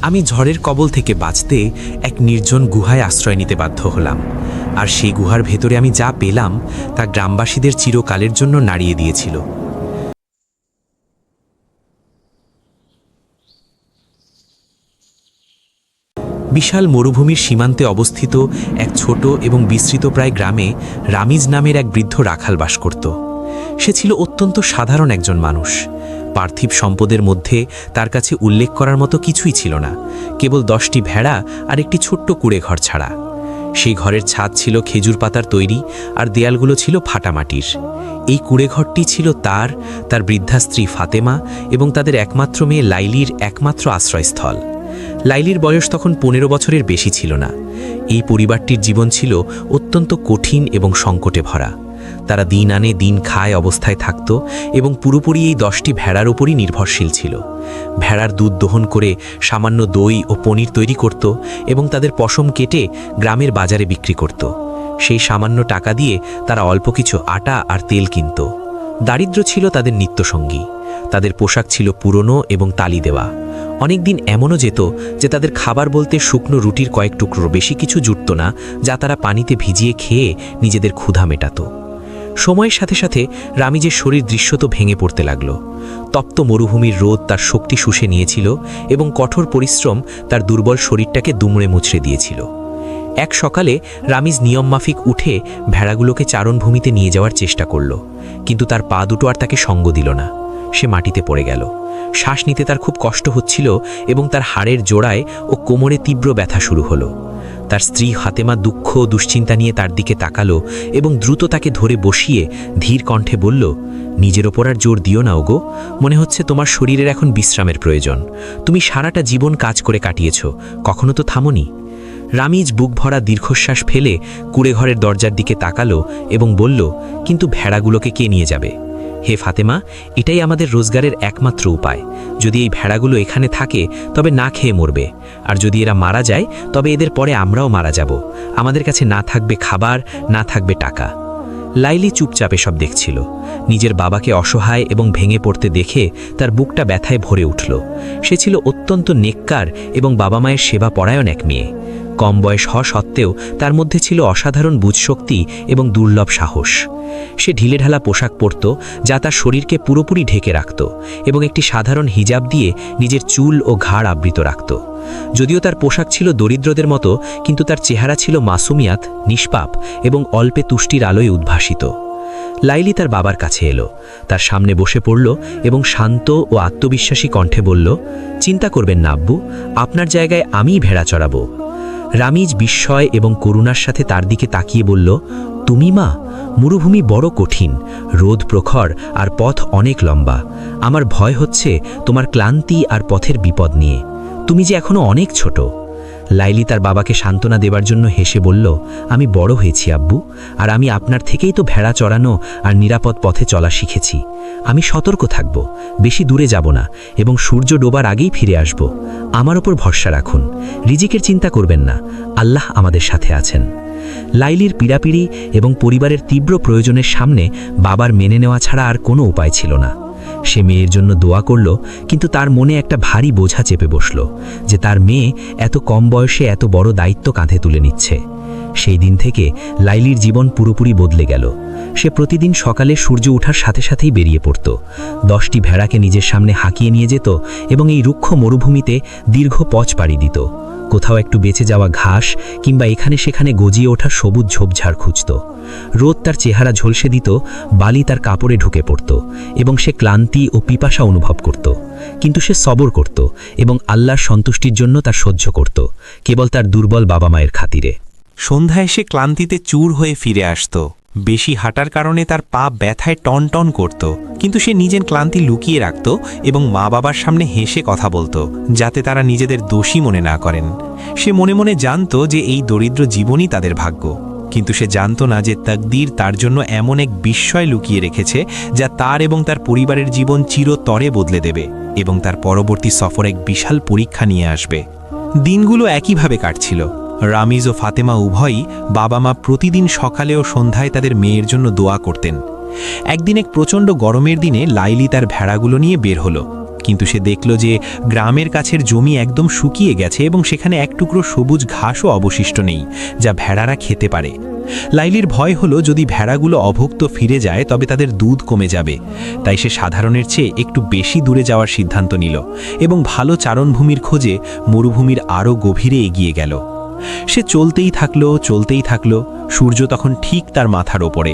আমি ঝড়ের কবল থেকে বাঁচতে এক নির্জন গুহায় আশ্রয় নিতে বাধ্য হলাম, আর সেই গুহার ভেতরে আমি যা পেলাম তা গ্রামবাসীদের চিরকালের জন্য নাড়িয়ে দিয়েছিল। বিশাল মরুভূমির সীমান্তে অবস্থিত এক ছোট এবং বিস্তৃত প্রায় গ্রামে রামিজ নামের এক বৃদ্ধ রাখাল বাস করত। সে ছিল অত্যন্ত সাধারণ একজন মানুষ। পার্থিব সম্পদের মধ্যে তার কাছে উল্লেখ করার মতো কিছুই ছিল না, কেবল 10টি ভেড়া আর একটি ছোট্ট কুড়ে ঘর ছাড়া। সেই ঘরের ছাদ ছিল খেজুর পাতার তৈরি, আর দেয়ালগুলো ছিল ফাটা মাটির। এই কুড়ে ঘরটি ছিল তার বৃদ্ধা স্ত্রী ফাতেমা এবং তাদের একমাত্র মেয়ে লাইলির একমাত্র আশ্রয়স্থল। লাইলির বয়স তখন 15 বছরের বেশি ছিল না। এই পরিবারটির জীবন ছিল অত্যন্ত কঠিন এবং সংকটে ভরা। তারা দিন আনে দিন খায় অবস্থায় থাকত এবং পুরোপুরি এই 10টি ভেড়ার উপরই নির্ভরশীল ছিল। ভেড়ার দুধ দহন করে সামান্য দই ও পনির তৈরি করত এবং তাদের পশম কেটে গ্রামের বাজারে বিক্রি করত। সেই সামান্য টাকা দিয়ে তারা অল্প কিছু আটা আর তেল কিনত। দারিদ্র্য ছিল তাদের নিত্যসঙ্গী। তাদের পোশাক ছিল পুরনো এবং তালি দেওয়া। অনেকদিন এমনও যেত যে তাদের খাবার বলতে শুকনো রুটির কয়েক টুকরো বেশি কিছু জুটত না, যা তারা পানিতে ভিজিয়ে খেয়ে নিজেদের ক্ষুধা মেটাত। সময়ের সাথে সাথে রামিজের শরীর দৃশ্যত ভেঙে পড়তে লাগল। তপ্ত মরুভূমির রোদ তার শক্তি শুষে নিয়েছিল এবং কঠোর পরিশ্রম তার দুর্বল শরীরটাকে দুমড়ে মুচড়ে দিয়েছিল। এক সকালে রামিজ নিয়মমাফিক উঠে ভেড়াগুলোকে চারণভূমিতে নিয়ে যাওয়ার চেষ্টা করল, কিন্তু তার পা দুটো আর তাকে সঙ্গ দিল না। সে মাটিতে পড়ে গেল। শ্বাস নিতে তার খুব কষ্ট হচ্ছিল এবং তার হাড়ের জোড়ায় ও কোমরে তীব্র ব্যথা শুরু হলো। তার স্ত্রী ফাতেমা দুঃখ ও দুশ্চিন্তা নিয়ে তার দিকে তাকালো এবং দ্রুত তাকে ধরে বসিয়ে ধীর কণ্ঠে বলল, নিজের ওপর আর জোর দিও না ওগো, মনে হচ্ছে তোমার শরীরের এখন বিশ্রামের প্রয়োজন। তুমি সারাটা জীবন কাজ করে কাটিয়েছ, কখনো তো থামোনি। রামিজ বুক ভরা দীর্ঘশ্বাস ফেলে কুড়েঘরের দরজার দিকে তাকালো এবং বলল, কিন্তু ভেড়াগুলোকে কে নিয়ে যাবে? হে ফাতেমা, এটাই আমাদের রোজগারের একমাত্র উপায়। যদি এই ভেড়াগুলো এখানে থাকে তবে না খেয়ে মরবে, আর যদি এরা মারা যায় তবে এদের পরে আমরাও মারা যাব। আমাদের কাছে না থাকবে খাবার, না থাকবে টাকা। লাইলি চুপচাপ এসব দেখছিল। নিজের বাবাকে অসহায় এবং ভেঙে পড়তে দেখে তার বুকটা ব্যথায় ভরে উঠল। সে ছিল অত্যন্ত নেককার এবং বাবা মায়ের সেবা পরায়ণ এক মেয়ে। কম বয়স হওয়া সত্ত্বেও তার মধ্যে ছিল অসাধারণ বুঝশক্তি এবং দুর্লভ সাহস। সে ঢিলেঢালা পোশাক পরত, যা তার শরীরকে পুরোপুরি ঢেকে রাখত, এবং একটি সাধারণ হিজাব দিয়ে নিজের চুল ও ঘাড় আবৃত রাখত। যদিও তার পোশাক ছিল দরিদ্রদের মতো, কিন্তু তার চেহারা ছিল মাসুমিয়াত, নিষ্পাপ এবং অল্পে তুষ্টির আলোয় উদ্ভাসিত। লাইলি তার বাবার কাছে এলো, তার সামনে বসে পড়ল এবং শান্ত ও আত্মবিশ্বাসী কণ্ঠে বলল, চিন্তা করবেন না আব্বু, আপনার জায়গায় আমিই ভেড়া চড়াবো। রামিজ বিস্ময় এবং করুণার সাথে তার দিকে তাকিয়ে বলল, তুমি মা? মরুভূমি বড় কঠিন, রোদ প্রখর আর পথ অনেক লম্বা। আমার ভয় হচ্ছে তোমার ক্লান্তি আর পথের বিপদ নিয়ে। তুমি যে এখনো অনেক ছোট। লাইলি তার বাবাকে সান্ত্বনা দেবার জন্য হেসে বলল, আমি বড় হয়েছি আব্বু, আর আমি আপনার থেকেই তো ভেড়া চড়ানো আর নিরাপদ পথে চলা শিখেছি। আমি সতর্ক থাকব, বেশি দূরে যাব না এবং সূর্য ডোবার আগেই ফিরে আসব। আমার ওপর ভরসা রাখুন, রিজিকের চিন্তা করবেন না, আল্লাহ আমাদের সাথে আছেন। লাইলির পীড়াপিড়ি এবং পরিবারের তীব্র প্রয়োজনের সামনে বাবার মেনে নেওয়া ছাড়া আর কোনো উপায় ছিল না। সে মেয়ের জন্য দোয়া করল, কিন্তু তার মনে একটা ভারী বোঝা চেপে বসল যে তার মেয়ে এত কম বয়সে এত বড় দায়িত্ব কাঁধে তুলে নিচ্ছে। সেই দিন থেকে লাইলির জীবন পুরোপুরি বদলে গেল। সে প্রতিদিন সকালে সূর্য ওঠার সাথে সাথেই বেরিয়ে পড়ত, 10টি ভেড়াকে নিজের সামনে হাঁকিয়ে নিয়ে যেত এবং এই রুক্ষ মরুভূমিতে দীর্ঘ পথ পাড়ি দিত। কোথাও একটু বেঁচে যাওয়া ঘাস কিংবা এখানে সেখানে গজিয়ে ওঠা সবুজ ঝোপঝাড় খুঁজত। রোদ তার চেহারা ঝলসে দিত, বালি তার কাপড়ে ঢুকে পড়ত এবং সে ক্লান্তি ও পিপাসা অনুভব করত। কিন্তু সে সবর করত এবং আল্লাহর সন্তুষ্টির জন্য তা সহ্য করত, কেবল তার দুর্বল বাবা মায়ের খাতিরে। সন্ধ্যায় সে ক্লান্তিতে চূর হয়ে ফিরে আসত। বেশি হাঁটার কারণে তার পা ব্যথায় টনটন করত, কিন্তু সে নিজের ক্লান্তি লুকিয়ে রাখত এবং মা বাবার সামনে হেসে কথা বলতো, যাতে তারা নিজেদের দোষী মনে না করেন। সে মনে মনে জানত যে এই দরিদ্র জীবনই তাদের ভাগ্য, কিন্তু সে জানত না যে তাকদীর তার জন্য এমন এক বিস্ময় লুকিয়ে রেখেছে যা তার এবং তার পরিবারের জীবন চিরতরে বদলে দেবে এবং তার পরবর্তী সফর এক বিশাল পরীক্ষা নিয়ে আসবে। দিনগুলো একইভাবে কাটছিল। রামিজ ও ফাতেমা উভয়ই বাবা মা প্রতিদিন সকালে ও সন্ধ্যায় তাদের মেয়ের জন্য দোয়া করতেন। একদিন এক প্রচণ্ড গরমের দিনে লাইলি তার ভেড়াগুলো নিয়ে বের হলো, কিন্তু সে দেখল যে গ্রামের কাছের জমি একদম শুকিয়ে গেছে এবং সেখানে এক টুকরো সবুজ ঘাসও অবশিষ্ট নেই, যা ভেড়ারা খেতে পারে। লাইলির ভয় হলো যদি ভেড়াগুলো অভুক্ত ফিরে যায় তবে তাদের দুধ কমে যাবে। তাই সে সাধারণের চেয়ে একটু বেশি দূরে যাওয়ার সিদ্ধান্ত নিল এবং ভালো চারণভূমির খোঁজে মরুভূমির আরও গভীরে এগিয়ে গেল। সে চলতেই থাকলো। সূর্য তখন ঠিক তার মাথার ওপরে।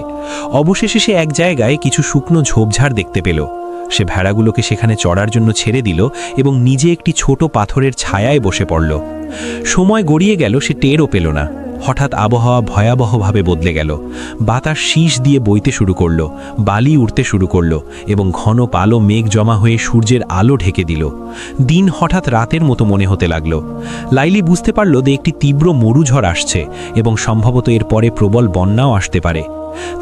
অবশেষে সে এক জায়গায় কিছু শুকনো ঝোপঝাড় দেখতে পেল। সে ভেড়াগুলোকে সেখানে চড়ার জন্য ছেড়ে দিল এবং নিজে একটি ছোট পাথরের ছায়ায় বসে পড়ল। সময় গড়িয়ে গেল, সে টেরও পেল না। হঠাৎ আবহাওয়া ভয়াবহভাবে বদলে গেল। বাতাস শীষ দিয়ে বইতে শুরু করল, বালি উড়তে শুরু করল এবং ঘন কালো মেঘ জমা হয়ে সূর্যের আলো ঢেকে দিল। দিন হঠাৎ রাতের মতো মনে হতে লাগল। লাইলি বুঝতে পারল যে একটি তীব্র মরুঝড় আসছে এবং সম্ভবত এর পরে প্রবল বন্যাও আসতে পারে।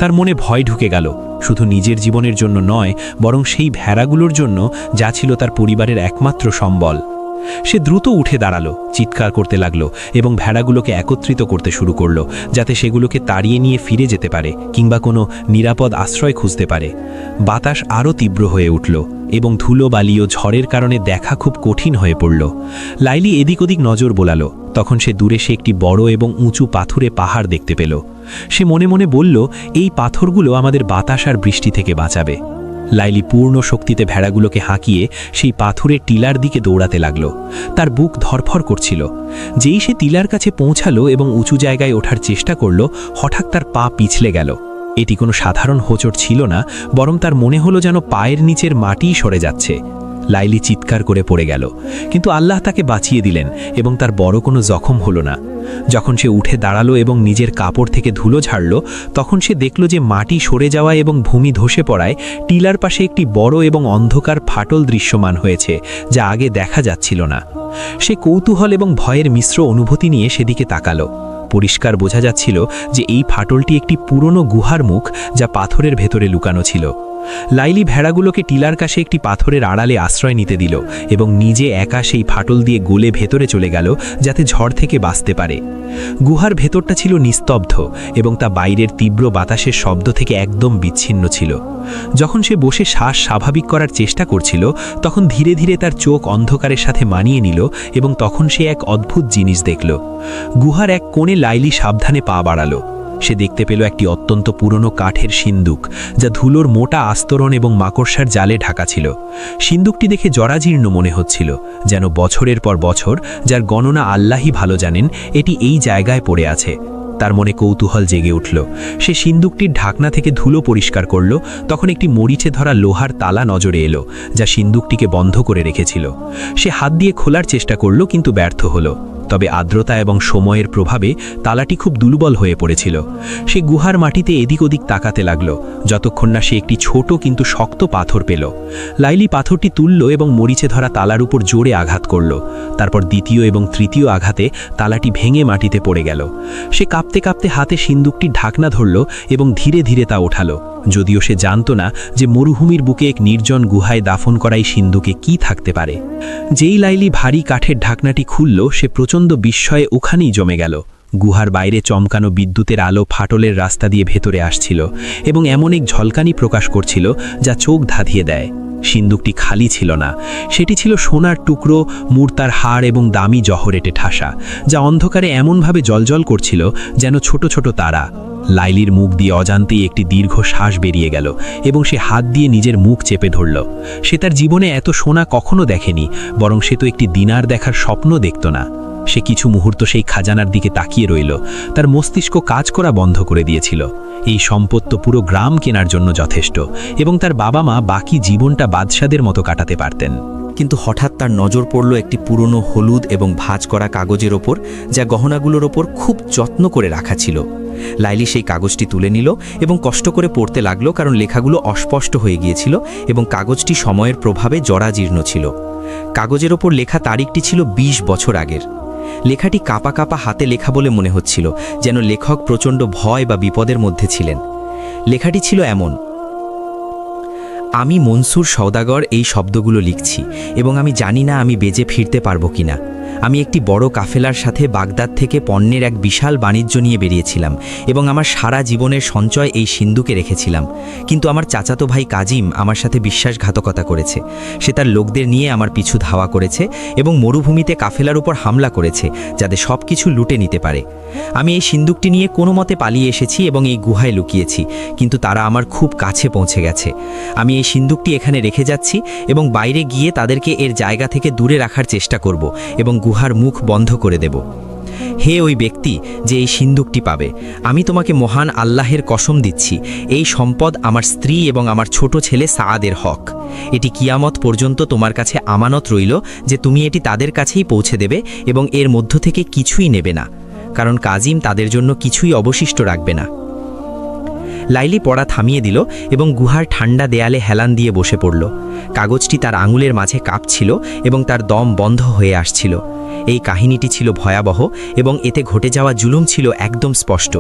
তার মনে ভয় ঢুকে গেল, শুধু নিজের জীবনের জন্য নয়, বরং সেই ভেড়াগুলোর জন্য যা ছিল তার পরিবারের একমাত্র সম্বল। সে দ্রুত উঠে দাঁড়ালো, চিৎকার করতে লাগলো এবং ভেড়াগুলোকে একত্রিত করতে শুরু করলো, যাতে সেগুলোকে তাড়িয়ে নিয়ে ফিরে যেতে পারে কিংবা কোনো নিরাপদ আশ্রয় খুঁজতে পারে। বাতাস আরও তীব্র হয়ে উঠল এবং ধুলো বালি ও ঝড়ের কারণে দেখা খুব কঠিন হয়ে পড়ল। লাইলি এদিক ওদিক নজর বোলালো। তখন সে দূরে একটি বড় এবং উঁচু পাথুরে পাহাড় দেখতে পেল। সে মনে মনে বলল, এই পাথরগুলো আমাদের বাতাস আর বৃষ্টি থেকে বাঁচাবে। লাইলি পূর্ণ শক্তিতে ভেড়াগুলোকে হাঁকিয়ে সেই পাথুরের টিলার দিকে দৌড়াতে লাগল। তার বুক ধরফর করছিল। যেই সে টিলার কাছে পৌঁছালো এবং উঁচু জায়গায় ওঠার চেষ্টা করল, হঠাৎ তার পা পিছলে গেল। এটি কোনো সাধারণ হোঁচট ছিল না, বরং তার মনে হলো যেন পায়ের নিচের মাটিই সরে যাচ্ছে। লাইলি চিৎকার করে পড়ে গেল, কিন্তু আল্লাহ তাকে বাঁচিয়ে দিলেন এবং তার বড় কোনো জখম হলো না। যখন সে উঠে দাঁড়ালো এবং নিজের কাপড় থেকে ধুলো ঝাড়ল, তখন সে দেখল যে মাটি সরে যাওয়া এবং ভূমি ধসে পড়ায় টিলার পাশে একটি বড় এবং অন্ধকার ফাটল দৃশ্যমান হয়েছে, যা আগে দেখা যাচ্ছিল না। সে কৌতূহল এবং ভয়ের মিশ্র অনুভূতি নিয়ে সেদিকে তাকালো। পরিষ্কার বোঝা যাচ্ছিল যে এই ফাটলটি একটি পুরনো গুহার মুখ, যা পাথরের ভেতরে লুকানো ছিল। লাইলি ভেড়াগুলোকে টিলার কাছে একটি পাথরের আড়ালে আশ্রয় নিতে দিল এবং নিজে একা সেই ফাটল দিয়ে গলে ভেতরে চলে গেল, যাতে ঝড় থেকে বাঁচতে পারে। গুহার ভেতরটা ছিল নিস্তব্ধ এবং তা বাইরের তীব্র বাতাসের শব্দ থেকে একদম বিচ্ছিন্ন ছিল। যখন সে বসে শ্বাস স্বাভাবিক করার চেষ্টা করছিল, তখন ধীরে ধীরে তার চোখ অন্ধকারের সাথে মানিয়ে নিল এবং তখন সে এক অদ্ভুত জিনিস দেখল। গুহার এক কোণে লাইলি সাবধানে পা বাড়ালো। সে দেখতে পেল একটি অত্যন্ত পুরনো কাঠের সিন্দুক, যা ধুলোর মোটা আস্তরণ এবং মাকড়সার জালে ঢাকা ছিল। সিন্দুকটি দেখে জরাজীর্ণ মনে হচ্ছিল, যেন বছরের পর বছর, যার গণনা আল্লাহই ভালো জানেন, এটি এই জায়গায় পড়ে আছে। তার মনে কৌতূহল জেগে উঠল। সে সিন্দুকটির ঢাকনা থেকে ধুলো পরিষ্কার করল। তখন একটি মরিচে ধরা লোহার তালা নজরে এলো, যা সিন্দুকটিকে বন্ধ করে রেখেছিল। সে হাত দিয়ে খোলার চেষ্টা করল, কিন্তু ব্যর্থ হলো। তবে আর্দ্রতা এবং সময়ের প্রভাবে তালাটি খুব দুর্বল হয়ে পড়েছিল। সে গুহার মাটিতে এদিক ওদিক তাকাতে লাগল, যতক্ষণ না সে একটি ছোট কিন্তু শক্ত পাথর পেল। লাইলি পাথরটি তুলল এবং মরিচে ধরা তালার উপর জোরে আঘাত করল। তারপর দ্বিতীয় এবং তৃতীয় আঘাতে তালাটি ভেঙে মাটিতে পড়ে গেল। সে কাঁপতে কাঁপতে হাতে সিন্দুকটির ঢাকনা ধরল এবং ধীরে ধীরে তা ওঠালো, যদিও সে জানত না যে মরুভূমির বুকে এক নির্জন গুহায় দাফন করাই সিন্দুকে কি থাকতে পারে। যেই লাইলি ভারী কাঠের ঢাকনাটি খুলল, সে প্রচণ্ড বিস্ময়ে ওখানেই জমে গেল। গুহার বাইরে চমকানো বিদ্যুতের আলো ফাটলের রাস্তা দিয়ে ভেতরে আসছিল এবং এমন এক ঝলকানি প্রকাশ করছিল যা চোখ ধাঁধিয়ে দেয়। সিন্দুকটি খালি ছিল না, সেটি ছিল সোনার টুকরো, মুর্তার হাড় এবং দামি জহরেটে ঠাসা, যা অন্ধকারে এমনভাবে জ্বলজ্বল করছিল যেন ছোট ছোট তারা। লাইলির মুখ দিয়ে অজান্তেই একটি দীর্ঘ শ্বাস বেরিয়ে গেল এবং সে হাত দিয়ে নিজের মুখ চেপে ধরল। সে তার জীবনে এত সোনা কখনো দেখেনি, বরং সে তো একটি দিনার দেখার স্বপ্ন দেখত না। সে কিছু মুহূর্ত সেই খাজানার দিকে তাকিয়ে রইল। তার মস্তিষ্ক কাজ করা বন্ধ করে দিয়েছিল। এই সম্পদ তো পুরো গ্রাম কেনার জন্য যথেষ্ট এবং তার বাবা মা বাকি জীবনটা বাদশাদের মতো কাটাতে পারতেন। কিন্তু হঠাৎ তার নজর পড়ল একটি পুরনো হলুদ এবং ভাঁজ করা কাগজের ওপর, যা গহনাগুলোর ওপর খুব যত্ন করে রাখা ছিল। লাইলি সেই কাগজটি তুলে নিল এবং কষ্ট করে পড়তে লাগলো, কারণ লেখাগুলো অস্পষ্ট হয়ে গিয়েছিল এবং কাগজটি সময়ের প্রভাবে জরাজীর্ণ ছিল। কাগজের ওপর লেখা তারিখটি ছিল 20 বছর আগের। লেখাটি কাঁপা কাঁপা হাতে লেখা বলে মনে হচ্ছিল, যেন লেখক প্রচণ্ড ভয় বা বিপদের মধ্যে ছিলেন। লেখাটি ছিল এমন: আমি মনসুর সওদাগর এই শব্দগুলো লিখছি এবং আমি জানি না আমি বেঁচে ফিরতে পারবো কিনা। আমি একটি বড় কাফেলার সাথে বাগদাদ থেকে পণ্যের এক বিশাল বাণিজ্য নিয়ে বেরিয়েছিলাম এবং আমার সারা জীবনের সঞ্চয় এই সিন্ধুকে রেখেছিলাম। কিন্তু আমার চাচাতো ভাই কাজিম আমার সাথে বিশ্বাসঘাতকতা করেছে। সে তার লোকদের নিয়ে আমার পিছু ধাওয়া করেছে এবং মরুভূমিতে কাফেলার উপর হামলা করেছে, যাতে সব কিছু লুটে নিতে পারে। আমি এই সিন্ধুকটি নিয়ে কোনো মতে পালিয়ে এসেছি এবং এই গুহায় লুকিয়েছি, কিন্তু তারা আমার খুব কাছে পৌঁছে গেছে। আমি এই সিন্ধুকটি এখানে রেখে যাচ্ছি এবং বাইরে গিয়ে তাদেরকে এর জায়গা থেকে দূরে রাখার চেষ্টা করব এবং গুহার মুখ বন্ধ করে দেব। হে ওই ব্যক্তি যে এই সিন্ধুকটি পাবে, আমি তোমাকে মহান আল্লাহের কসম দিচ্ছি, এই সম্পদ আমার স্ত্রী এবং আমার ছোট ছেলে সাআদের হক। এটি কিয়ামত পর্যন্ত তোমার কাছে আমানত রইল যে তুমি এটি তাদের কাছেই পৌঁছে দেবে এবং এর মধ্য থেকে কিছুই নেবে না, কারণ কাজিম তাদের জন্য কিছুই অবশিষ্ট রাখবে না। লাইলি পড়া থামিয়ে দিল এবং গুহার ঠান্ডা দেয়ালে হেলান দিয়ে বসে পড়ল। কাগজটি তার আঙুলের মাঝে কাঁপছিল এবং তার দম বন্ধ হয়ে আসছিল। এই কাহিনীটি ছিল ভয়াবহ এবং এতে ঘটে যাওয়া জুলুম ছিল একদম স্পষ্ট।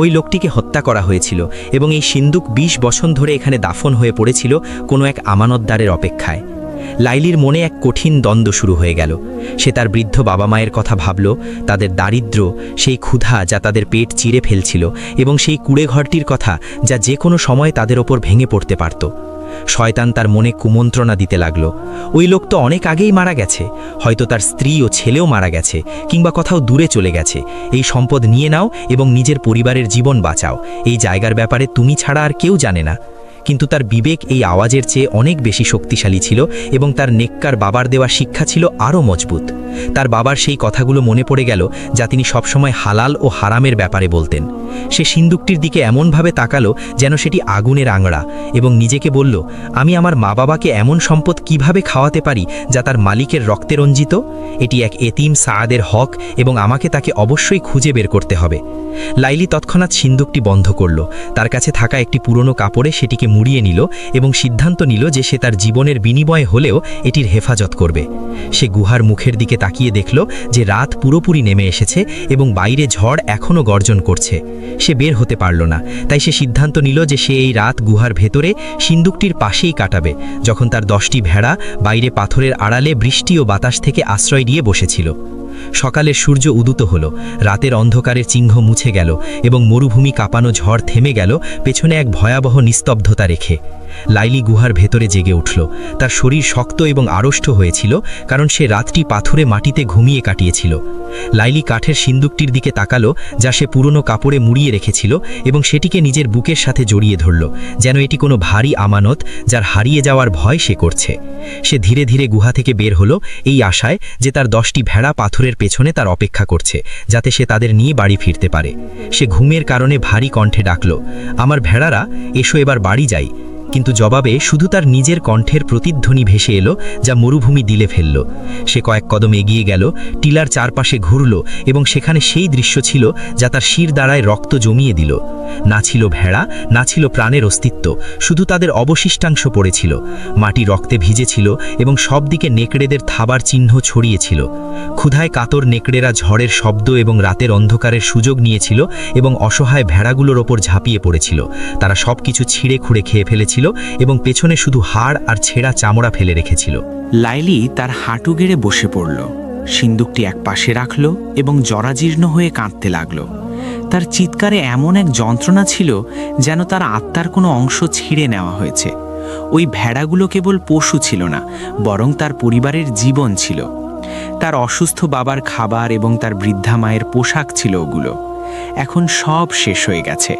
ওই লোকটিকে হত্যা করা হয়েছিল এবং এই সিন্দুক ২০ বছর ধরে এখানে দাফন হয়ে পড়েছিল কোনো এক আমানতদারের অপেক্ষায়। লাইলির মনে এক কঠিন দ্বন্দ্ব শুরু হয়ে গেল। সে তার বৃদ্ধ বাবা মায়ের কথা ভাবল, তাদের দারিদ্র্য, সেই ক্ষুধা যা তাদের পেট চিরে ফেলছিল, এবং সেই কুড়েঘরটির কথা যা যে কোনো সময় তাদের ওপর ভেঙে পড়তে পারত। শয়তান তার মনে কুমন্ত্রণা দিতে লাগল, ওই লোক তো অনেক আগেই মারা গেছে, হয়তো তার স্ত্রী ও ছেলেও মারা গেছে, কিংবা কোথাও দূরে চলে গেছে। এই সম্পদ নিয়ে নাও এবং নিজের পরিবারের জীবন বাঁচাও, এই জায়গার ব্যাপারে তুমি ছাড়া আর কেউ জানে না। কিন্তু তার বিবেক এই আওয়াজের চেয়ে অনেক বেশি শক্তিশালী ছিল এবং তার নেককার বাবার দেওয়া শিক্ষা ছিল আরও মজবুত। তার বাবার সেই কথাগুলো মনে পড়ে গেল যা তিনি সবসময় হালাল ও হারামের ব্যাপারে বলতেন। সে সিন্দুকটির দিকে এমনভাবে তাকালো যেন সেটি আগুনের আংড়া এবং নিজেকে বলল, আমি আমার মা বাবাকে এমন সম্পদ কিভাবে খাওয়াতে পারি যা তার মালিকের রক্তে রঞ্জিত? এটি এক এতিম সাআদের হক এবং আমাকে তাকে অবশ্যই খুঁজে বের করতে হবে। লাইলি তৎক্ষণাৎ সিন্দুকটি বন্ধ করল। তার কাছে থাকা একটি পুরনো কাপড়ে সেটিকে মুড়িয়ে নিল এবং সিদ্ধান্ত নিল যে সে তার জীবনের বিনিময়ে হলেও এটির হেফাজত করবে। সে গুহার মুখের দিকে তাকিয়ে দেখল যে রাত পুরোপুরি নেমে এসেছে এবং বাইরে ঝড় এখনও গর্জন করছে। সে বের হতে পারল না, তাই সে সিদ্ধান্ত নিল যে সে এই রাত গুহার ভেতরে সিন্দুকটির পাশেই কাটাবে, যখন তার 10টি ভেড়া বাইরে পাথরের আড়ালে বৃষ্টি ও বাতাস থেকে আশ্রয় দিয়ে বসেছিল। সকালের সূর্য উদিত হলো, রাতের অন্ধকারের চিহ্ন মুছে গেল এবং মরুভূমি কাঁপানো ঝড় থেমে গেল, পেছনে এক ভয়াবহ নিস্তব্ধতা রেখে। লাইলি গুহার ভেতরে জেগে উঠল। তার শরীর শক্ত এবং আড়ষ্ট হয়েছিল, কারণ সে রাতটি পাথুরে মাটিতে ঘুমিয়ে কাটিয়েছিল। লাইলি কাঠের সিন্দুকটির দিকে তাকালো যা সে পুরনো কাপড়ে মুড়িয়ে রেখেছিল এবং সেটিকে নিজের বুকের সাথে জড়িয়ে ধরল, যেন এটি কোনো ভারী আমানত যার হারিয়ে যাওয়ার ভয় সে করছে। সে ধীরে ধীরে গুহা থেকে বের হলো, এই আশায় যে তার 10টি ভেড়া পাথরের পেছনে তার অপেক্ষা করছে, যাতে সে তাদের নিয়ে বাড়ি ফিরতে পারে। সে ঘুমের কারণে ভারী কণ্ঠে ডাকল, আমার ভেড়ারা, এসো এবার বাড়ি যাই। কিন্তু জবাবে শুধু তার নিজের কণ্ঠের প্রতিধ্বনি ভেসে এলো, যা মরুভূমি দিলে ফেলল। সে কয়েক কদম এগিয়ে গেল, টিলার চারপাশে ঘুরল এবং সেখানে সেই দৃশ্য ছিল যা তার শির দ্বারায় রক্ত জমিয়ে দিল। না ছিল ভেড়া, না ছিল প্রাণের অস্তিত্ব, শুধু তাদের অবশিষ্টাংশ পড়েছিল। মাটি রক্তে ভিজেছিল এবং সব দিকে নেকড়েদের থাবার চিহ্ন ছড়িয়েছিল। ক্ষুধায় কাতর নেকড়েরা ঝড়ের শব্দ এবং রাতের অন্ধকারের সুযোগ নিয়েছিল এবং অসহায় ভেড়াগুলোর ওপর ঝাঁপিয়ে পড়েছিল। তারা সব কিছু ছিঁড়ে খুঁড়ে খেয়ে ফেলেছিল এবং পেছনে শুধু হাড় আর ছেঁড়া চামড়া ফেলে রেখেছিল। লাইলি তার হাঁটু গেড়ে বসে পড়ল, সিন্দুকটি এক পাশে রাখল এবং জরাজীর্ণ হয়ে কাঁদতে লাগল। তার চিৎকারে এমন এক যন্ত্রণা ছিল যেন তার আত্মার কোনো অংশ ছিঁড়ে নেওয়া হয়েছে। ওই ভেড়াগুলো কেবল পশু ছিল না, বরং তার পরিবারের জীবন ছিল। তার অসুস্থ বাবার খাবার এবং তার বৃদ্ধা মায়ের পোশাক ছিল ওগুলো। এখন সব শেষ হয়ে গেছে।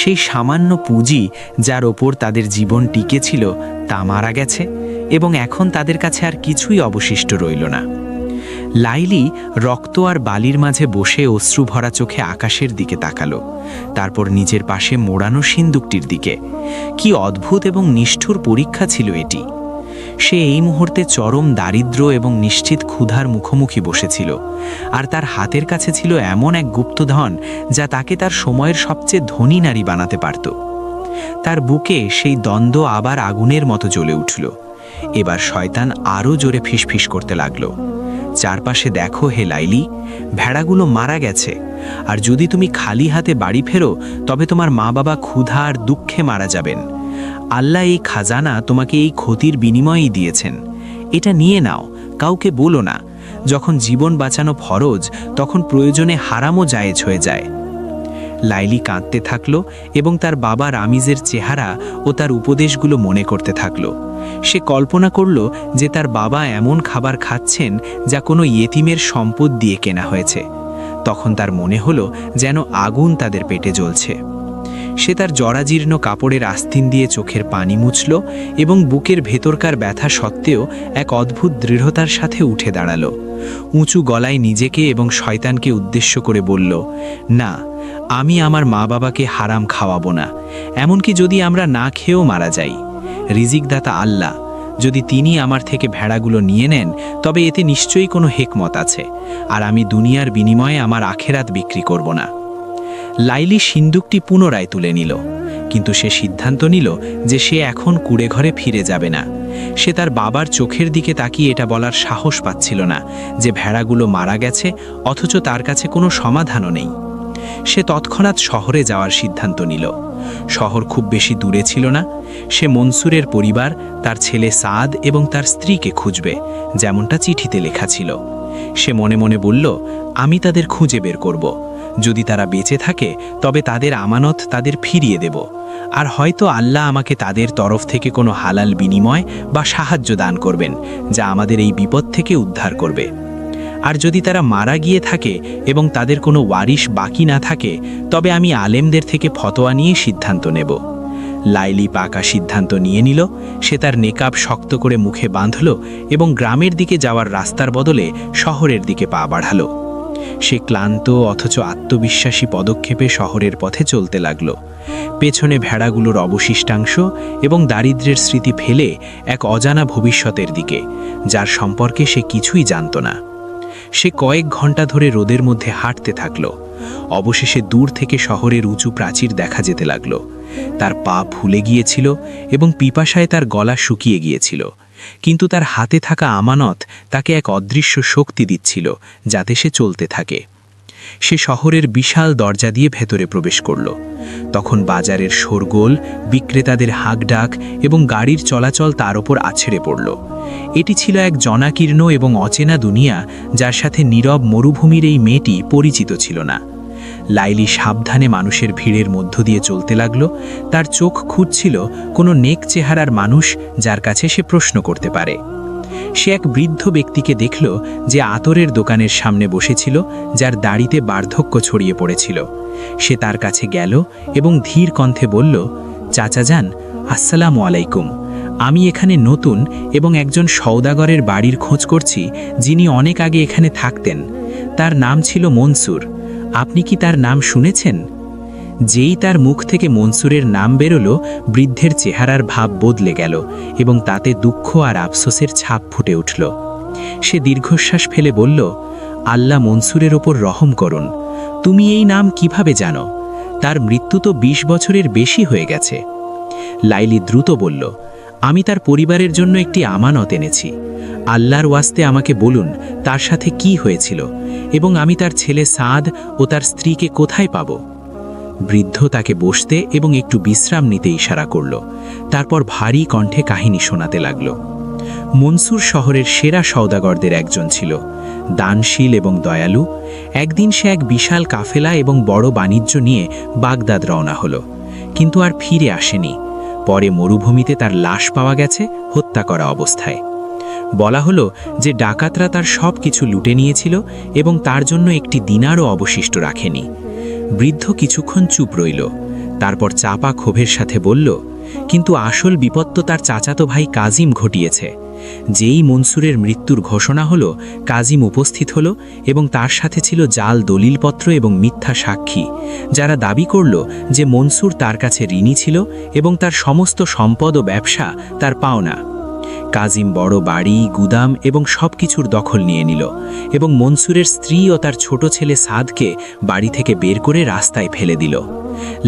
সেই সামান্য পুঁজি যার ওপর তাদের জীবন টিকে ছিল তা মারা গেছে এবং এখন তাদের কাছে আর কিছুই অবশিষ্ট রইল না। লাইলি রক্ত আর বালির মাঝে বসে অশ্রু ভরা চোখে আকাশের দিকে তাকালো, তারপর নিজের পাশে মোড়ানো সিন্দুকটির দিকে। কি অদ্ভুত এবং নিষ্ঠুর পরীক্ষা ছিল এটি! সে এই মুহূর্তে চরম দারিদ্র্য এবং নিশ্চিত ক্ষুধার মুখোমুখি বসেছিল, আর তার হাতের কাছে ছিল এমন এক গুপ্তধন যা তাকে তার সময়ের সবচেয়ে ধনী নারী বানাতে পারত। তার বুকে সেই দ্বন্দ্ব আবার আগুনের মতো জ্বলে উঠল। এবার শয়তান আরও জোরে ফিসফিস করতে লাগলো, চারপাশে দেখো হে লাইলি, ভেড়াগুলো মারা গেছে, আর যদি তুমি খালি হাতে বাড়ি ফেরো তবে তোমার মা বাবা ক্ষুধা আর দুঃখে মারা যাবেন। আল্লাহ এই খাজানা তোমাকে এই ক্ষতির বিনিময়েই দিয়েছেন। এটা নিয়ে নাও, কাউকে বলো না। যখন জীবন বাঁচানো ফরজ তখন প্রয়োজনে হারামও জায়েজ হয়ে যায়। লাইলি কাঁদতে থাকলো এবং তার বাবা রামিজের চেহারা ও তার উপদেশগুলো মনে করতে থাকলো। সে কল্পনা করল যে তার বাবা এমন খাবার খাচ্ছেন যা কোনো ইয়েতিমের সম্পদ দিয়ে কেনা হয়েছে। তখন তার মনে হলো যেন আগুন তাদের পেটে জ্বলছে। সে তার জরাজীর্ণ কাপড়ের আস্তিন দিয়ে চোখের পানি মুছল এবং বুকের ভেতরকার ব্যথা সত্ত্বেও এক অদ্ভুত দৃঢ়তার সাথে উঠে দাঁড়ালো। উঁচু গলায় নিজেকে এবং শয়তানকে উদ্দেশ্য করে বলল, না, আমি আমার মা বাবাকে হারাম খাওয়াবো না, এমনকি যদি আমরা না খেয়েও মারা যাই। রিজিকদাতা আল্লাহ, যদি তিনি আমার থেকে ভেড়াগুলো নিয়ে নেন তবে এতে নিশ্চয়ই কোনো হেকমত আছে, আর আমি দুনিয়ার বিনিময়ে আমার আখেরাত বিক্রি করব না। লাইলি সিন্দুকটি পুনরায় তুলে নিল, কিন্তু সে সিদ্ধান্ত নিল যে সে এখন কুড়ে ঘরে ফিরে যাবে না। সে তার বাবার চোখের দিকে তাকিয়ে এটা বলার সাহস পাচ্ছিল না যে ভেড়াগুলো মারা গেছে অথচ তার কাছে কোনো সমাধানও নেই। সে তৎক্ষণাৎ শহরে যাওয়ার সিদ্ধান্ত নিল। শহর খুব বেশি দূরে ছিল না। সে মনসুরের পরিবার, তার ছেলে সাদ এবং তার স্ত্রীকে খুঁজবে, যেমনটা চিঠিতে লেখা ছিল। সে মনে মনে বলল, আমি তাদের খুঁজে বের করব। যদি তারা বেঁচে থাকে তবে তাদের আমানত তাদের ফিরিয়ে দেব, আর হয়তো আল্লাহ আমাকে তাদের তরফ থেকে কোনো হালাল বিনিময় বা সাহায্য দান করবেন যা আমাদের এই বিপদ থেকে উদ্ধার করবে। আর যদি তারা মারা গিয়ে থাকে এবং তাদের কোনো ওয়ারিশ বাকি না থাকে তবে আমি আলেমদের থেকে ফতোয়া নিয়ে সিদ্ধান্ত নেব। লাইলি পাকা সিদ্ধান্ত নিয়ে নিল। সে তার নেকাব শক্ত করে মুখে বাঁধল এবং গ্রামের দিকে যাওয়ার রাস্তার বদলে শহরের দিকে পা বাড়ালো। সে ক্লান্ত অথচ আত্মবিশ্বাসী পদক্ষেপে শহরের পথে চলতে লাগল। পেছনে ভেড়াগুলোর অবশিষ্টাংশ এবং দারিদ্র্যের স্মৃতি ফেলে এক অজানা ভবিষ্যতের দিকে, যার সম্পর্কে সে কিছুই জানত না। সে কয়েক ঘন্টা ধরে রোদের মধ্যে হাঁটতে থাকল। অবশেষে দূর থেকে শহরের উঁচু প্রাচীর দেখা যেতে লাগল। তার পা ফুলে গিয়েছিল এবং পিপাসায় তার গলা শুকিয়ে গিয়েছিল, কিন্তু তার হাতে থাকা আমানত তাকে এক অদৃশ্য শক্তি দিচ্ছিল যাতে সে চলতে থাকে। সে শহরের বিশাল দরজা দিয়ে ভেতরে প্রবেশ করল। তখন বাজারের শোরগোল, বিক্রেতাদের হাঁকডাক এবং গাড়ির চলাচল তার ওপর আছড়ে পড়ল। এটি ছিল এক জনাকীর্ণ এবং অচেনা দুনিয়া, যার সাথে নীরব মরুভূমির এই মেয়েটি পরিচিত ছিল না। লাইলি সাবধানে মানুষের ভিড়ের মধ্য দিয়ে চলতে লাগল। তার চোখ খুঁজছিল কোনো নেক চেহারার মানুষ যার কাছে সে প্রশ্ন করতে পারে। সে এক বৃদ্ধ ব্যক্তিকে দেখল যে আতরের দোকানের সামনে বসেছিল, যার দাড়িতে বার্ধক্য ছড়িয়ে পড়েছিল। সে তার কাছে গেল এবং ধীর কণ্ঠে বলল, চাচা যান, আসসালামু আলাইকুম। আমি এখানে নতুন এবং একজন সওদাগরের বাড়ির খোঁজ করছি যিনি অনেক আগে এখানে থাকতেন। তার নাম ছিল মনসুর। আপনি কি তার নাম শুনেছেন? যেই তার মুখ থেকে মনসুরের নাম বেরোলো, বৃদ্ধের চেহারার ভাব বদলে গেল এবং তাতে দুঃখ আর আফসোসের ছাপ ফুটে উঠল। সে দীর্ঘশ্বাস ফেলে বলল, আল্লাহ মনসুরের ওপর রহম করুন। তুমি এই নাম কিভাবে জানো? তার মৃত্যু তো 20 বছরের বেশি হয়ে গেছে। লাইলি দ্রুত বলল, আমি তার পরিবারের জন্য একটি আমানত এনেছি। আল্লাহর ওয়াস্তে আমাকে বলুন তার সাথে কি হয়েছিল এবং আমি তার ছেলে সাদ ও তার স্ত্রীকে কোথায় পাব। বৃদ্ধ তাকে বসতে এবং একটু বিশ্রাম নিতে ইশারা করল। তারপর ভারী কণ্ঠে কাহিনী শোনাতে লাগল। মনসুর শহরের সেরা সওদাগরদের একজন ছিল, দানশীল এবং দয়ালু। একদিন সে এক বিশাল কাফেলা এবং বড় বাণিজ্য নিয়ে বাগদাদ রওনা হলো, কিন্তু আর ফিরে আসেনি। পরে মরুভূমিতে তার লাশ পাওয়া গেছে, হত্যা করা অবস্থায়। বলা হলো যে ডাকাতরা তার সব কিছু লুটে নিয়েছিল এবং তার জন্য একটি দিনারও অবশিষ্ট রাখেনি। বৃদ্ধ কিছুক্ষণ চুপ রইল, তারপর চাপা ক্ষোভের সাথে বলল, কিন্তু আসল বিপদ তো তার চাচাতো ভাই কাজিম ঘটিয়েছে। যেই মনসুরের মৃত্যুর ঘোষণা হলো, কাজিম উপস্থিত হলো এবং তার সাথে ছিল জাল দলিলপত্র এবং মিথ্যা সাক্ষী, যারা দাবি করল যে মনসুর তার কাছে ঋণী ছিল এবং তার সমস্ত সম্পদ ও ব্যবসা তার পাওনা। কাজিম বড় বাড়ি, গুদাম এবং সব কিছুর দখল নিয়ে নিল এবং মনসুরের স্ত্রী ও তার ছোট ছেলে সাদকে বাড়ি থেকে বের করে রাস্তায় ফেলে দিল।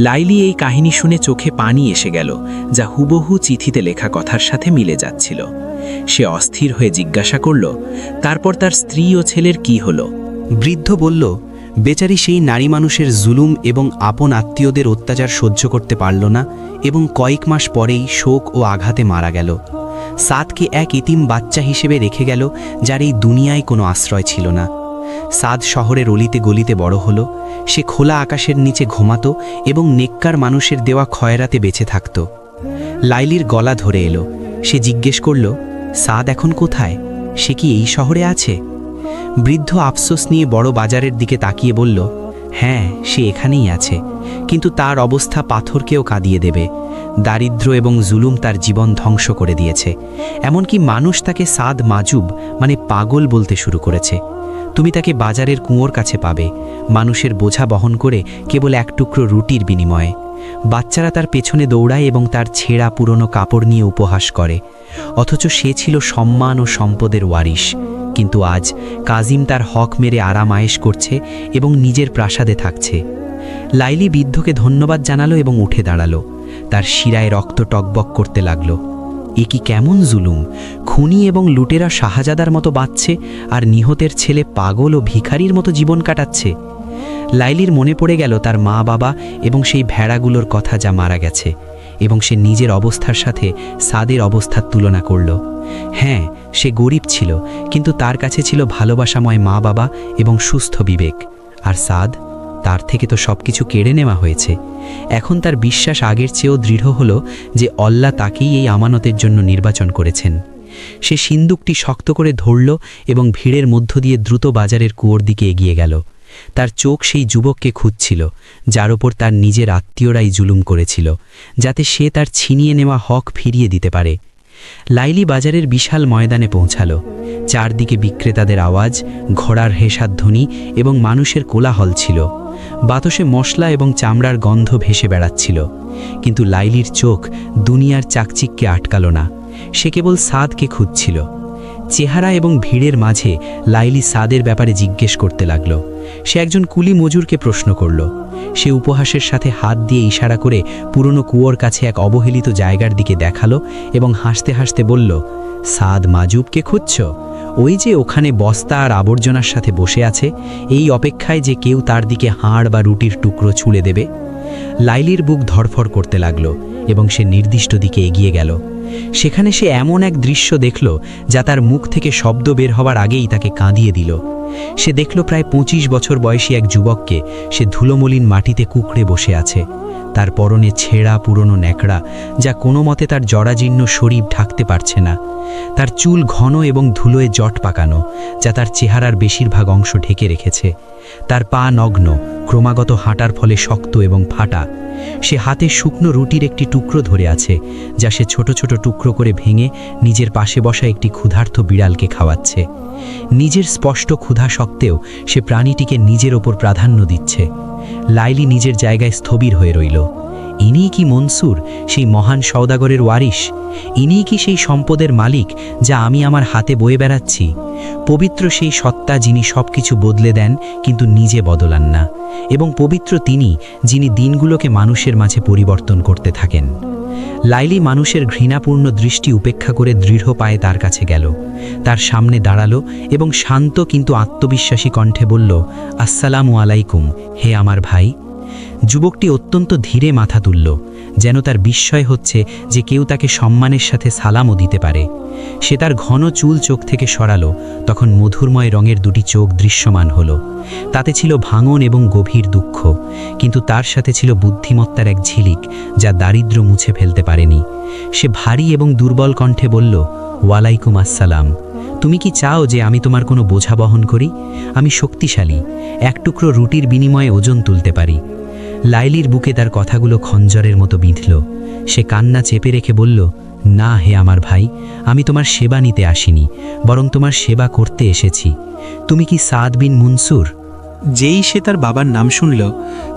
লাইলি এই কাহিনী শুনে চোখে পানি এসে গেল, যা হুবহু চিঠিতে লেখা কথার সাথে মিলে যাচ্ছিল। সে অস্থির হয়ে জিজ্ঞাসা করল, তারপর তার স্ত্রী ও ছেলের কি হলো? বৃদ্ধ বলল, বেচারি সেই নারী মানুষের জুলুম এবং আপন আত্মীয়দের অত্যাচার সহ্য করতে পারল না এবং কয়েক মাস পরেই শোক ও আঘাতে মারা গেল। সাদকে এক ইতিম বাচ্চা হিসেবে রেখে গেল, যার এই দুনিয়ায় কোনো আশ্রয় ছিল না। সাদ শহরের অলিতে গলিতে বড় হলো। সে খোলা আকাশের নিচে ঘুমাতো এবং নেককার মানুষের দেওয়া খয়রাতে বেঁচে থাকত। লাইলির গলা ধরে এলো। সে জিজ্ঞেস করল, সাদ এখন কোথায়? সে কি এই শহরে আছে? বৃদ্ধ আফসোস নিয়ে বড় বাজারের দিকে তাকিয়ে বলল, হ্যাঁ, সে এখানেই আছে, কিন্তু তার অবস্থা পাথরকেও কাঁদিয়ে দেবে। দারিদ্র্য এবং জুলুম তার জীবন ধ্বংস করে দিয়েছে। এমনকি মানুষ তাকে সাদ মাজুব মানে পাগল বলতে শুরু করেছে। তুমি তাকে বাজারের কুয়োর কাছে পাবে, মানুষের বোঝা বহন করে কেবল এক টুকরো রুটির বিনিময়ে। বাচ্চারা তার পেছনে দৌড়ায় এবং তার ছেঁড়া পুরনো কাপড় নিয়ে উপহাস করে, অথচ সে ছিল সম্মান ও সম্পদের ওয়ারিশ। কিন্তু আজ কাজিম তার হক মেরে আরাম আয়েশ করছে এবং নিজের প্রাসাদে থাকছে। লাইলি বৃদ্ধকে ধন্যবাদ জানালো এবং উঠে দাঁড়ালো। তার শিরায় রক্ত টকবক করতে লাগলো। এ কি কেমন জুলুম! খুনি এবং লুটেরা শাহজাদার মতো বাঁচছে, আর নিহতের ছেলে পাগল ও ভিখারির মতো জীবন কাটাচ্ছে। লাইলির মনে পড়ে গেল তার মা বাবা এবং সেই ভেড়াগুলোর কথা যা মারা গেছে, এবং সে নিজের অবস্থার সাথে সাদের অবস্থার তুলনা করল। হ্যাঁ, সে গরিব ছিল, কিন্তু তার কাছে ছিল ভালোবাসাময় মা বাবা এবং সুস্থ বিবেক। আর সাদ, তার থেকে তো সব কিছু কেড়ে নেওয়া হয়েছে। এখন তার বিশ্বাস আগের চেয়েও দৃঢ় হলো যে আল্লাহ তাকেই এই আমানতের জন্য নির্বাচন করেছেন। সে সিন্দুকটি শক্ত করে ধরল এবং ভিড়ের মধ্য দিয়ে দ্রুত বাজারের কুয়োর দিকে এগিয়ে গেল। তার চোখ সেই যুবককে খুঁজছিল, যার ওপর তার নিজের আত্মীয়রাই জুলুম করেছিল, যাতে সে তার ছিনিয়ে নেওয়া হক ফিরিয়ে দিতে পারে। লাইলি বাজারের বিশাল ময়দানে পৌঁছালো। চারদিকে বিক্রেতাদের আওয়াজ, ঘোড়ার হেসার ধ্বনি এবং মানুষের কোলাহল ছিল। বাতাসে মশলা এবং চামড়ার গন্ধ ভেসে বেড়াচ্ছিল। কিন্তু লাইলির চোখ দুনিয়ার চাকচিক্যে আটকালো না। সে কেবল সাদকে খুঁজছিল। চেহারা এবং ভিড়ের মাঝে লাইলি সাদের ব্যাপারে জিজ্ঞেস করতে লাগল। সে একজন কুলি মজুরকে প্রশ্ন করল। সে উপহাসের সাথে হাত দিয়ে ইশারা করে পুরনো কুয়োর কাছে এক অবহেলিত জায়গার দিকে দেখালো এবং হাসতে হাসতে বলল, সাদ মাজুবকে খুঁজছ? ওই যে ওখানে বস্তা আর আবর্জনার সাথে বসে আছে, এই অপেক্ষায় যে কেউ তার দিকে হাড় বা রুটির টুকরো ছুঁড়ে দেবে। লাইলির বুক ধড়ফড় করতে লাগল এবং সে নির্দিষ্ট দিকে এগিয়ে গেল। সেখানে সে এমন এক দৃশ্য দেখল যা তার মুখ থেকে শব্দ বের হওয়ার আগেই তাকে কাঁদিয়ে দিল। সে দেখল প্রায় 25 বছর বয়সী এক যুবককে। সে ধুলোমলিন মাটিতে কুঁকড়ে বসে আছে। তার পরনে ছেঁড়া পুরনো ন্যাকড়া, যা কোনো মতে তার জরাজীর্ণ শরীর ঢাকতে পারছে না। তার চুল ঘন এবং ধুলোয় জট পাকানো, যা তার চেহারার বেশিরভাগ অংশ ঢেকে রেখেছে। তার পা নগ্ন, ক্রমাগত হাঁটার ফলে শক্ত এবং ফাটা। সে হাতে শুকনো রুটির একটি টুকরো ধরে আছে, যা সে ছোট ছোট টুকরো করে ভেঙে নিজের পাশে বসা একটি ক্ষুধার্ত বিড়ালকে খাওয়াচ্ছে। নিজের স্পষ্ট ক্ষুধা সত্ত্বেও সে প্রাণীটিকে নিজের ওপর প্রাধান্য দিচ্ছে। লাইলি নিজের জায়গায় স্থবির হয়ে রইল। ইনিই কি মনসুর, সেই মহান সওদাগরের ওয়ারিশ? ইনিই কি সেই সম্পদের মালিক যা আমি আমার হাতে বয়ে বেড়াচ্ছি? পবিত্র সেই সত্তা যিনি সব কিছু বদলে দেন কিন্তু নিজে বদলান না, এবং পবিত্র তিনি যিনি দিনগুলোকে মানুষের মাঝে পরিবর্তন করতে থাকেন। লাইলি মানুষের ঘৃণাপূর্ণ দৃষ্টি উপেক্ষা করে দৃঢ় পায়ে তার কাছে গেল। তার সামনে দাঁড়ালো এবং শান্ত কিন্তু আত্মবিশ্বাসী কণ্ঠে বলল, আসসালামু আলাইকুম, হে আমার ভাই। যুবকটি অত্যন্ত ধীরে মাথা তুলল, যেন তার বিস্ময় হচ্ছে যে কেউ তাকে সম্মানের সাথে সালামও দিতে পারে। সে তার ঘন চুল চোখ থেকে সরালো, তখন মধুরময় রঙের দুটি চোখ দৃশ্যমান হলো। তাতে ছিল ভাঙন এবং গভীর দুঃখ, কিন্তু তার সাথে ছিল বুদ্ধিমত্তার এক ঝিলিক যা দারিদ্র্য মুছে ফেলতে পারেনি। সে ভারী এবং দুর্বল কণ্ঠে বলল, ওয়ালাইকুম আসসালাম। তুমি কি চাও যে আমি তোমার কোনো বোঝা বহন করি? আমি শক্তিশালী, এক টুকরো রুটির বিনিময়ে ওজন তুলতে পারি। লাইলির বুকে তার কথাগুলো খঞ্জরের মতো বিঁধল। সে কান্না চেপে রেখে বলল, না হে আমার ভাই, আমি তোমার সেবা নিতে আসিনি, বরং তোমার সেবা করতে এসেছি। তুমি কি সাদ বিন মনসুর? যেই সে তার বাবার নাম শুনল,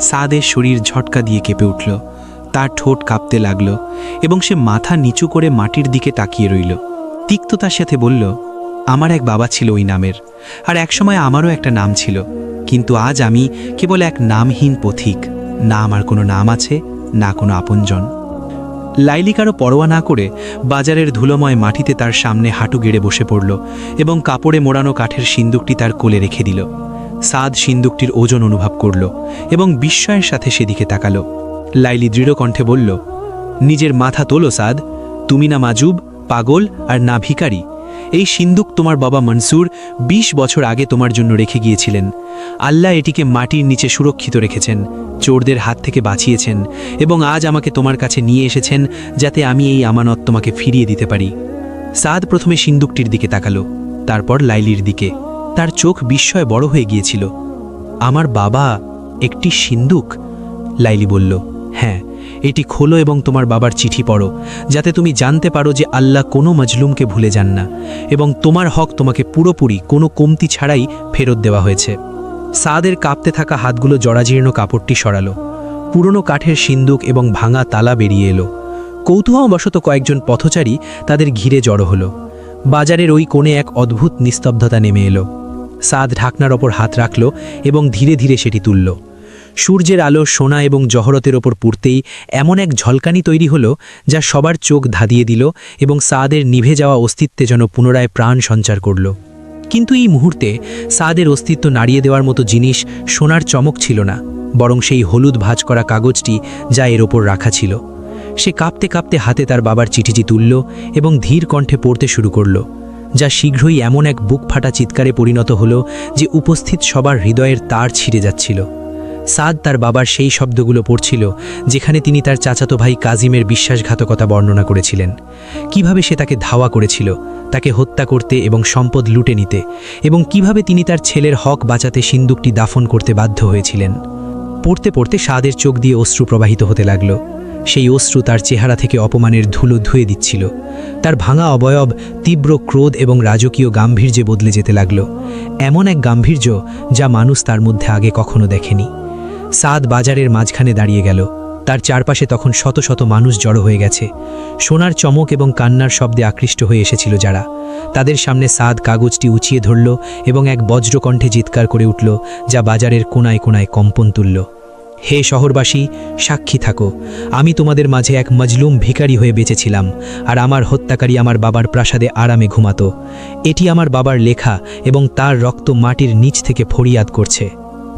সাদের শরীর ঝটকা দিয়ে কেঁপে উঠল। তার ঠোঁট কাঁপতে লাগল এবং সে মাথা নিচু করে মাটির দিকে তাকিয়ে রইল। তিক্ততার সাথে বলল, আমার এক বাবা ছিল ওই নামের, আর একসময় আমারও একটা নাম ছিল, কিন্তু আজ আমি কেবল এক নামহীন পথিক। না আমার কোনো নাম আছে, না কোনো আপনজন। লাইলি কারো পরোয়া না করে বাজারের ধুলোময় মাটিতে তার সামনে হাঁটু গেড়ে বসে পড়ল এবং কাপড়ে মোড়ানো কাঠের সিন্দুকটি তার কোলে রেখে দিল। সাদ সিন্দুকটির ওজন অনুভব করল এবং বিস্ময়ের সাথে সেদিকে তাকালো। লাইলি দৃঢ় কণ্ঠে বলল, নিজের মাথা তোলো সাদ, তুমি না মাজুব, পাগল আর না ভিখারি। এই সিন্দুক তোমার বাবা মনসুর ২০ বছর আগে তোমার জন্য রেখে গিয়েছিলেন। আল্লাহ এটিকে মাটির নিচে সুরক্ষিত রেখেছেন, চোরদের হাত থেকে বাঁচিয়েছেন এবং আজ আমাকে তোমার কাছে নিয়ে এসেছেন যাতে আমি এই আমানত তোমাকে ফিরিয়ে দিতে পারি। সাদ প্রথমে সিন্দুকটির দিকে তাকালো, তারপর লাইলির দিকে। তার চোখ বিস্ময়ে বড় হয়ে গিয়েছিল। আমার বাবা, একটি সিন্দুক? লাইলি বলল, হ্যাঁ, এটি খোলো এবং তোমার বাবার চিঠি পড়ো, যাতে তুমি জানতে পারো যে আল্লাহ কোনো মজলুমকে ভুলে যান না এবং তোমার হক তোমাকে পুরোপুরি কোনো কমতি ছাড়াই ফেরত দেওয়া হয়েছে। সাদের কাঁপতে থাকা হাতগুলো জরাজীর্ণ কাপড়টি সরালো। পুরনো কাঠের সিন্দুক এবং ভাঙা তালা বেরিয়ে এলো। কৌতূহলবশত কয়েকজন পথচারী তাদের ঘিরে জড়ো হলো। বাজারের ওই কোণে এক অদ্ভুত নিস্তব্ধতা নেমে এলো। সাদ ঢাকনার ওপর হাত রাখল এবং ধীরে ধীরে সেটি তুলল। সূর্যের আলো সোনা এবং জহরতের ওপর পুড়তেই এমন এক ঝলকানি তৈরি হলো যা সবার চোখ ধাঁধিয়ে দিল এবং সাদের নিভে যাওয়া অস্তিত্বে যেন পুনরায় প্রাণ সঞ্চার করল। কিন্তু এই মুহূর্তে সাদের অস্তিত্ব নাড়িয়ে দেওয়ার মতো জিনিস সোনার চমক ছিল না, বরং সেই হলুদ ভাঁজ করা কাগজটি যা এর ওপর রাখা ছিল। সে কাঁপতে কাঁপতে হাতে তার বাবার চিঠিটি তুলল এবং ধীর কণ্ঠে পড়তে শুরু করল, যা শীঘ্রই এমন এক বুক ফাটা চিৎকারে পরিণত হলো যে উপস্থিত সবার হৃদয়ের তার ছিঁড়ে যাচ্ছিল। সাদ তার বাবার সেই শব্দগুলো পড়ছিল যেখানে তিনি তার চাচাতো ভাই কাজিমের বিশ্বাসঘাতকতা বর্ণনা করেছিলেন, কিভাবে সে তাকে ধাওয়া করেছিল, তাকে হত্যা করতে এবং সম্পদ লুটে নিতে, এবং কিভাবে তিনি তার ছেলের হক বাঁচাতে সিন্দুকটি দাফন করতে বাধ্য হয়েছিলেন। পড়তে পড়তে সাদের চোখ দিয়ে অশ্রু প্রবাহিত হতে লাগল। সেই অশ্রু তার চেহারা থেকে অপমানের ধুলো ধুয়ে দিচ্ছিল। তার ভাঙা অবয়ব তীব্র ক্রোধ এবং রাজকীয় গাম্ভীর্যে বদলে যেতে লাগল, এমন এক গাম্ভীর্য যা মানুষ তার মধ্যে আগে কখনো দেখেনি। সাদ বাজারের মাঝখানে দাঁড়িয়ে গেল। তার চারপাশে তখন শত শত মানুষ জড়ো হয়ে গেছে। সোনার চমক এবং কান্নার শব্দে আকৃষ্ট হয়ে এসেছিল যারা। তাদের সামনে সাদ কাগজটি উঁচিয়ে ধরল এবং এক বজ্রকণ্ঠে চিৎকার করে উঠল, যা বাজারের কোনায় কোনায় কম্পন তুলল। হে শহরবাসী, সাক্ষী থাকো, আমি তোমাদের মাঝে এক মজলুম ভিখারি হয়ে বেঁচেছিলাম, আর আমার হত্যাকারী আমার বাবার প্রাসাদে আরামে ঘুমাতো। এটি আমার বাবার লেখা এবং তার রক্ত মাটির নিচ থেকে ফরিয়াদ করছে।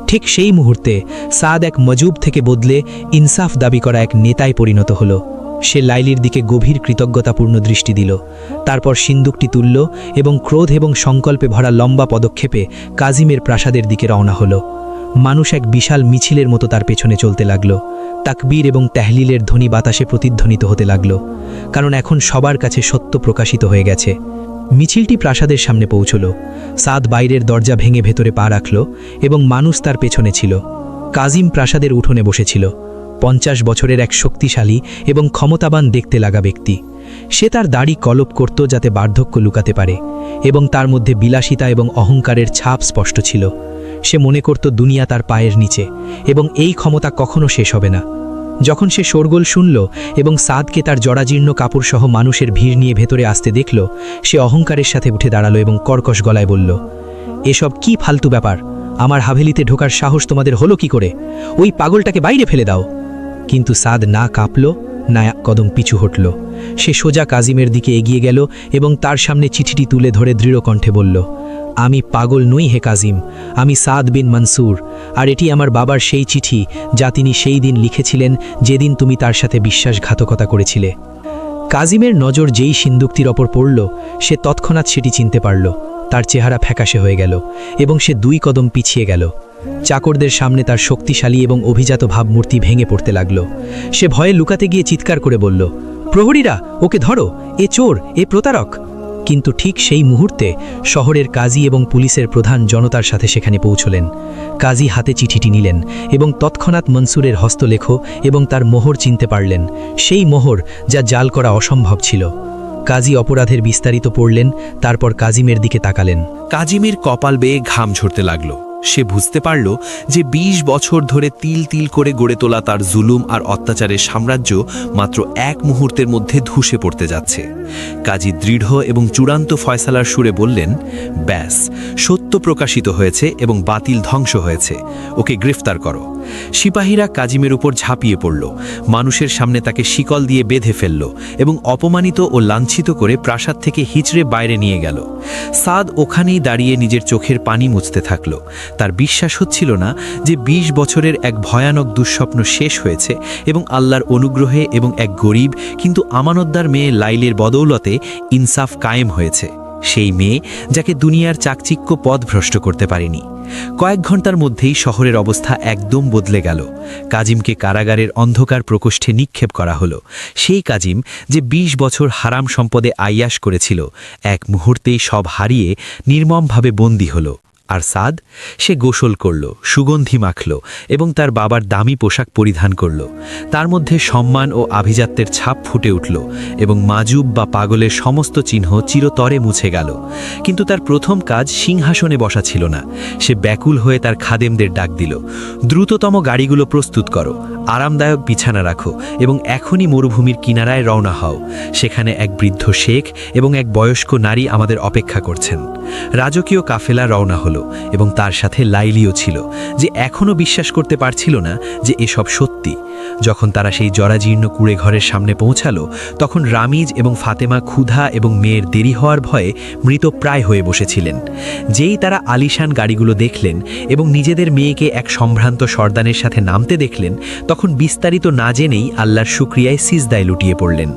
ঠিক সেই মুহূর্তে সাদ এক মজুব থেকে বদলে ইনসাফ দাবি করা এক নেতায় পরিণত হলো। সে লাইলির দিকে গভীর কৃতজ্ঞতাপূর্ণ দৃষ্টি দিল, তারপর সিন্দুকটি তুলল এবং ক্রোধ এবং সংকল্পে ভরা লম্বা পদক্ষেপে কাজিমের প্রাসাদের দিকে রওনা হলো। মানুষ এক বিশাল মিছিলের মতো তার পেছনে চলতে লাগল। তাকবীর এবং তেহলিলের ধ্বনি বাতাসে প্রতিধ্বনিত হতে লাগল, কারণ এখন সবার কাছে সত্য প্রকাশিত হয়ে গেছে। মিছিলটি প্রাসাদের সামনে পৌঁছল। সাদ বাইরের দরজা ভেঙে ভেতরে পা রাখল এবং মানুষ তার পেছনে ছিল। কাজিম প্রাসাদের উঠোনে বসেছিল, 50 বছরের এক শক্তিশালী এবং ক্ষমতাবান দেখতে লাগা ব্যক্তি। সে তার দাড়ি কলপ করত যাতে বার্ধক্য লুকাতে পারে, এবং তার মধ্যে বিলাসিতা এবং অহংকারের ছাপ স্পষ্ট ছিল। সে মনে করত দুনিয়া তার পায়ের নিচে এবং এই ক্ষমতা কখনো শেষ হবে না। যখন সে শোরগোল শুনল এবং সাদকে তার জরাজীর্ণ কাপড়সহ মানুষের ভিড় নিয়ে ভেতরে আসতে দেখল, সে অহংকারের সাথে উঠে দাঁড়ালো এবং কর্কশ গলায় বলল, এসব কি ফালতু ব্যাপার? আমার হাভেলিতে ঢোকার সাহস তোমাদের হলো কি করে? ওই পাগলটাকে বাইরে ফেলে দাও। কিন্তু সাদ না কাঁপল, না এক কদম পিছু হটল। সে সোজা কাজিমের দিকে এগিয়ে গেল এবং তার সামনে চিঠিটি তুলে ধরে দৃঢ় কণ্ঠে বলল, আমি পাগল নই হে কাজিম, আমি সাদ বিন মনসুর, আর এটি আমার বাবার সেই চিঠি যা তিনি সেই দিন লিখেছিলেন যেদিন তুমি তার সাথে বিশ্বাসঘাতকতা করেছিলে। কাজিমের নজর যেই সিন্দুকটির ওপর পড়ল, সে তৎক্ষণাৎ সেটি চিনতে পারল। তার চেহারা ফ্যাকাশে হয়ে গেল এবং সে 2 কদম পিছিয়ে গেল। চাকরদের সামনে তার শক্তিশালী এবং অভিজাত ভাবমূর্তি ভেঙে পড়তে লাগল। সে ভয়ে লুকাতে গিয়ে চিৎকার করে বলল, প্রহরীরা, ওকে ধরো, এ চোর, এ প্রতারক। কিন্তু ঠিক সেই মুহূর্তে শহরের কাজী এবং পুলিশের প্রধান জনতার সাথে সেখানে পৌঁছলেন। কাজী হাতে চিঠিটি নিলেন এবং তৎক্ষণাৎ মনসুরের হস্তলেখ এবং তার মোহর চিনতে পারলেন, সেই মোহর যা জাল করা অসম্ভব ছিল। কাজী অপরাধের বিস্তারিত পড়লেন, তারপর কাজিমের দিকে তাকালেন। কাজিমের কপাল বেয়ে ঘাম ঝরতে লাগল। সে বুঝতে পারল যে 20 বছর ধরে তিল তিল করে গড়ে তোলা তার জুলুম আর অত্যাচারের সাম্রাজ্য মাত্র এক মুহূর্তের মধ্যে ধসে পড়তে যাচ্ছে। কাজী দৃঢ় এবং চূড়ান্ত ফয়সালার সুরে বললেন, ব্যাস, সত্য সত্য প্রকাশিত হয়েছে এবং বাতিল ধ্বংস হয়েছে, ওকে গ্রেফতার করো। সিপাহীরা কাজিমের উপর ঝাঁপিয়ে পড়ল, মানুষের সামনে তাকে শিকল দিয়ে বেঁধে ফেলল এবং অপমানিত ও লাঞ্ছিত করে প্রাসাদ থেকে হিচড়ে বাইরে নিয়ে গেল। সাদ ওখানেই দাঁড়িয়ে নিজের চোখের পানি মুছতে থাকল। তার বিশ্বাস হচ্ছিল না যে ২০ বছরের এক ভয়ানক দুঃস্বপ্ন শেষ হয়েছে এবং আল্লাহর অনুগ্রহে এবং এক গরিব কিন্তু আমানতদার মেয়ে লাইলের বদৌলতে ইনসাফ কায়েম হয়েছে, সেই মেয়ে যাকে দুনিয়ার চাকচিক্য পথভ্রষ্ট করতে পারেনি। কয়েক ঘন্টার মধ্যেই শহরের অবস্থা একদম বদলে গেল। কাজিমকে কারাগারের অন্ধকার প্রকোষ্ঠে নিক্ষেপ করা হলো। সেই কাজিম যে ২০ বছর হারাম সম্পদে আইয়াশ করেছিল, এক মুহূর্তেই সব হারিয়ে নির্মমভাবে বন্দী হলো। আর সাদ, সে গোসল করল, সুগন্ধি মাখল এবং তার বাবার দামি পোশাক পরিধান করল। তার মধ্যে সম্মান ও আভিজাত্যের ছাপ ফুটে উঠল এবং মাজুব বা পাগলের সমস্ত চিহ্ন চিরতরে মুছে গেল। কিন্তু তার প্রথম কাজ সিংহাসনে বসা ছিল না। সে ব্যাকুল হয়ে তার খাদেমদের ডাক দিল, দ্রুততম গাড়িগুলো প্রস্তুত করো, আরামদায়ক বিছানা রাখো এবং এখনই মরুভূমির কিনারায় রওনা হও। সেখানে এক বৃদ্ধ শেখ এবং এক বয়স্ক নারী আমাদের অপেক্ষা করছেন। রাজকীয় কাফেলা রওনা হলো এবং তার সাথে লাইলিও ছিল, যে এখনও বিশ্বাস করতে পারছিল না যে এসব সত্যি। যখন তারা সেই জরাজীর্ণ কুড়ে ঘরের সামনে পৌঁছালো, তখন রামিজ এবং ফাতেমা ক্ষুধা এবং মেয়ের দেরি হওয়ার ভয়ে মৃতপ্রায় হয়ে বসেছিলেন। যেই তারা আলিশান গাড়িগুলো দেখলেন এবং নিজেদের মেয়েকে এক সম্ভ্রান্ত সর্দানের সাথে নামতে দেখলেন, তখন বিস্তারিত না জেনেই আল্লাহর শুকরিয়ায় সিজদায় লুটিয়ে পড়লেন।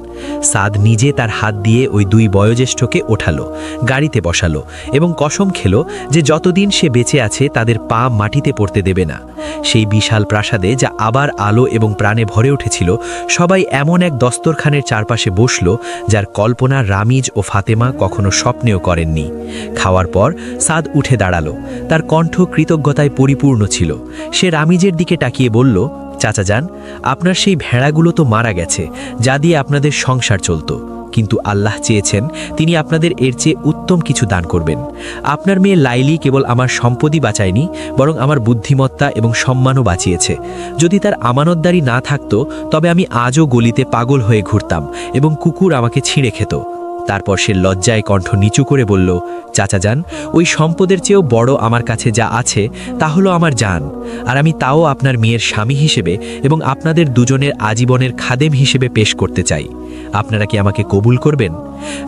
সাদ নিজে তার হাত দিয়ে ওই ২ বয়োজ্যেষ্ঠকে ওঠালো, গাড়িতে বসালো এবং কসম খেল যে যতদিন সে বেঁচে আছে তাদের পা মাটিতে পড়তে দেবে না। সেই বিশাল প্রাসাদে, যা আবার আলো এবং প্রাণে ভরে উঠেছিল, সবাই এমন এক দস্তরখানের চারপাশে বসল যার কল্পনা রামিজ ও ফাতেমা কখনো স্বপ্নেও করেননি। খাওয়ার পর সাদ উঠে দাঁড়ালো, তার কণ্ঠ কৃতজ্ঞতায় পরিপূর্ণ ছিল। সে রামিজের দিকে তাকিয়ে বলল, চাচা যান, আপনার সেই ভেড়াগুলো তো মারা গেছে, যা দিয়ে আপনাদের সংসার চলত, কিন্তু আল্লাহ চেয়েছেন তিনি আপনাদের এর চেয়ে উত্তম কিছু দান করবেন। আপনার মেয়ে লাইলি কেবল আমার সম্পদই বাঁচায়নি, বরং আমার বুদ্ধিমত্তা এবং সম্মানও বাঁচিয়েছে। যদি তার আমানতদারি না থাকতো, তবে আমি আজও গলিতে পাগল হয়ে ঘুরতাম এবং কুকুর আমাকে ছিঁড়ে খেত। তারপর সে লজ্জায় কণ্ঠ নিচু করে বলল, চাচা যান, ওই সম্পদের চেয়েও বড় আমার কাছে যা আছে তা হলো আমার জান, আর আমি তাও আপনার মেয়ের স্বামী হিসেবে এবং আপনাদের দুজনের আজীবনের খাদেম হিসেবে পেশ করতে চাই। আপনারা কি আমাকে কবুল করবেন?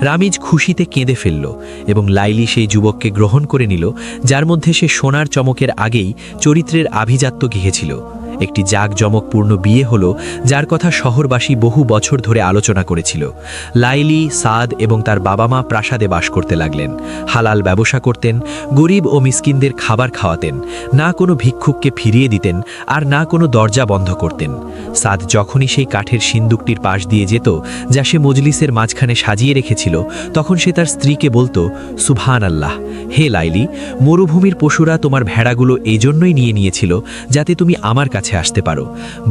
রামিজ খুশিতে কেঁদে ফেলল এবং লাইলি সেই যুবককে গ্রহণ করে নিল, যার মধ্যে সে সোনার চমকের আগেই চরিত্রের আভিজাত্য গিয়েছিল। একটি জাঁকজমকপূর্ণ বিয়ে হলো, যার কথা শহরবাসী বহু বছর ধরে আলোচনা করেছিল। লাইলি, সাদ এবং তার বাবা মা প্রাসাদে বাস করতে লাগলেন। হালাল ব্যবসা করতেন, গরিব ও মিসকিনদের খাবার খাওয়াতেন, না কোনো ভিক্ষুককে ফিরিয়ে দিতেন আর না কোনো দরজা বন্ধ করতেন। সাদ যখনই সেই কাঠের সিন্দুকটির পাশ দিয়ে যেত, যা সে মজলিসের মাঝখানে সাজিয়ে রেখেছিল, তখন সে তার স্ত্রীকে বলতো, সুবহান আল্লাহ, হে লাইলি, মরুভূমির পশুরা তোমার ভেড়াগুলো এই জন্যই নিয়েছিল যাতে তুমি আমার কাছে আসতে পারো।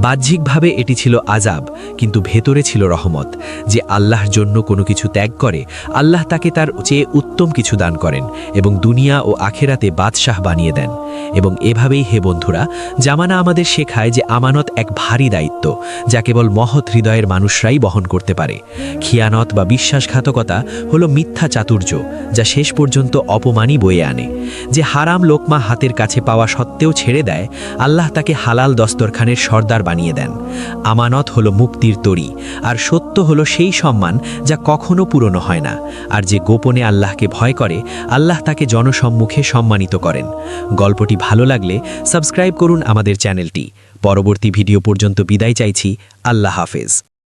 বাহ্যিকভাবে এটি ছিল আযাব, কিন্তু ভেতরে ছিল রহমত। যে আল্লাহর জন্য কোনো কিছু ত্যাগ করে, আল্লাহ তাকে তার চেয়ে উত্তম কিছু দান করেন এবং দুনিয়া ও আখেরাতে বাদশাহ বানিয়ে দেন। এবং এভাবেই, হে বন্ধুরা, জামানা আমাদের শেখায় যে আমানত এক ভারী দায়িত্ব, যা কেবল মহৎ হৃদয়ের মানুষরাই বহন করতে পারে। খিয়ানত বা বিশ্বাসঘাতকতা হলো মিথ্যা চাতুর্য, যা শেষ পর্যন্ত অপমানই বয়ে আনে। যে হারাম লোকমা হাতের কাছে পাওয়া সত্ত্বেও ছেড়ে দেয়, আল্লাহ তাকে হালাল দস্তরখানের সর্দার বানিয়ে দেন। আমানত হলো মুক্তির তরী, আর সত্য হলো সেই সম্মান যা কখনো পুরনো হয় না। আর যে গোপনে আল্লাহকে ভয় করে, আল্লাহ তাকে জনসম্মুখে সম্মানিত করেন। গল্পটি ভালো লাগলে সাবস্ক্রাইব করুন আমাদের চ্যানেলটি। পরবর্তী ভিডিও পর্যন্ত বিদায় চাইছি। আল্লাহ হাফেজ।